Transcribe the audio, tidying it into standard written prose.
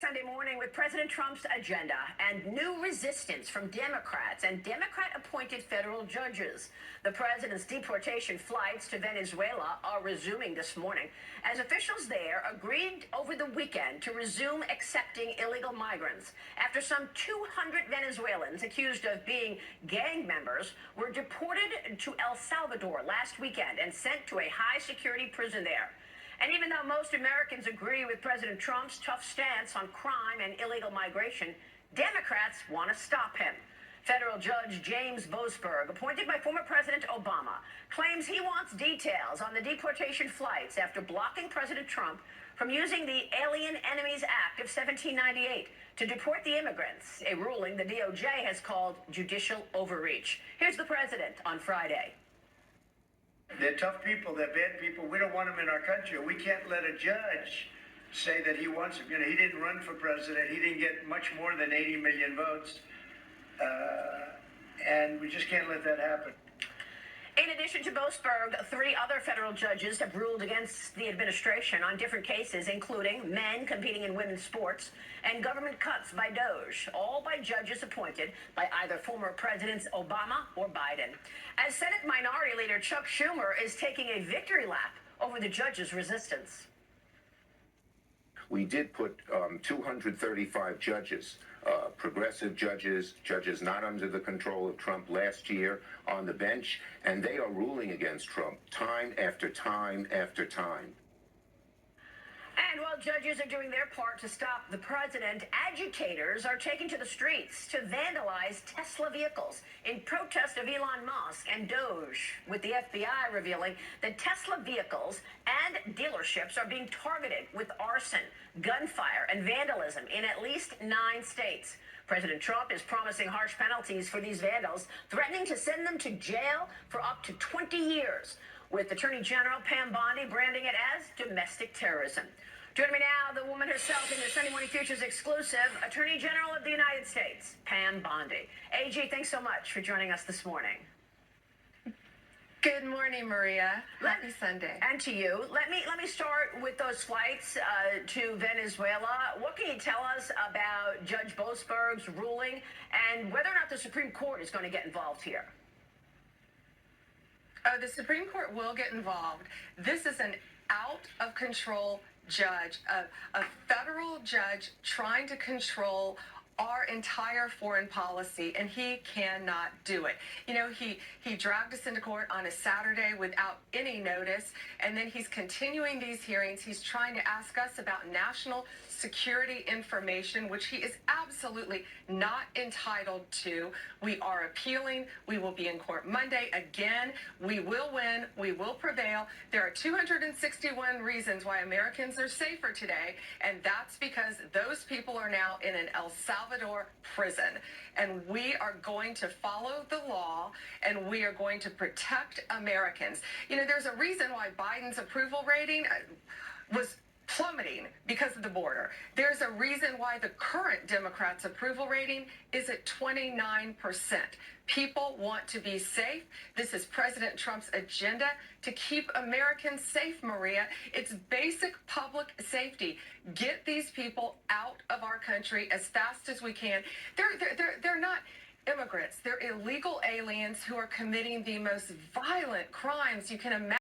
Sunday morning with President Trump's agenda and new resistance from Democrats and Democrat-appointed federal judges. The president's deportation flights to Venezuela are resuming this morning as officials there agreed over the weekend to resume accepting illegal migrants after some 200 Venezuelans accused of being gang members were deported to El Salvador last weekend and sent to a high-security prison there. And even though most Americans agree with President Trump's tough stance on crime and illegal migration, Democrats want to stop him. Federal Judge James Boasberg, appointed by former President Obama, claims he wants details on the deportation flights after blocking President Trump from using the Alien Enemies Act of 1798 to deport the immigrants, a ruling the DOJ has called judicial overreach. Here's the president on Friday. They're tough people. They're bad people. We don't want them in our country. We can't let a judge say that he wants them. You know, he didn't run for president. He didn't get much more than 80 million votes. And we just can't let that happen. In addition to Boasberg, 3 other federal judges have ruled against the administration on different cases, including men competing in women's sports and government cuts by DOJ, all by judges appointed by either former Presidents Obama or Biden. As Senate Minority Leader Chuck Schumer is taking a victory lap over the judges' resistance. We did put 235 judges, progressive judges, judges not under the control of Trump last year on the bench, and they are ruling against Trump time after time after time. And while judges are doing their part to stop the president, agitators are taking to the streets to vandalize Tesla vehicles in protest of Elon Musk and DOJ, with the FBI revealing that Tesla vehicles and dealerships are being targeted with arson, gunfire, and vandalism in at least 9 states. President Trump is promising harsh penalties for these vandals, threatening to send them to jail for up to 20 years, with Attorney General Pam Bondi branding it as domestic terrorism. Joining me now, the woman herself in the Sunday Morning Futures exclusive, Attorney General of the United States, Pam Bondi. AG, thanks so much for joining us this morning. Good morning, Maria. Happy Sunday. And to you. Let me start with those flights to Venezuela. What can you tell us about Judge Boasberg's ruling and whether or not the Supreme Court is going to get involved here? Oh, the Supreme Court will get involved. This is an out-of-control judge, a federal judge trying to control our entire foreign policy, and he cannot do it. You know, he dragged us into court on a Saturday without any notice, and then he's continuing these hearings. He's trying to ask us about national security information, which he is absolutely not entitled to. We are appealing. We will be in court Monday. Again, we will win. We will prevail. There are 261 reasons why Americans are safer today, and that's because those people are now in an El Salvador prison. And we are going to follow the law, and we are going to protect Americans. You know, there's a reason why Biden's approval rating was plummeting because of the border. There's a reason why the current Democrats' approval rating is at 29%. People want to be safe. This is President Trump's agenda to keep Americans safe, Maria. It's basic public safety. Get these people out of our country as fast as we can. They're not immigrants. They're illegal aliens who are committing the most violent crimes you can imagine.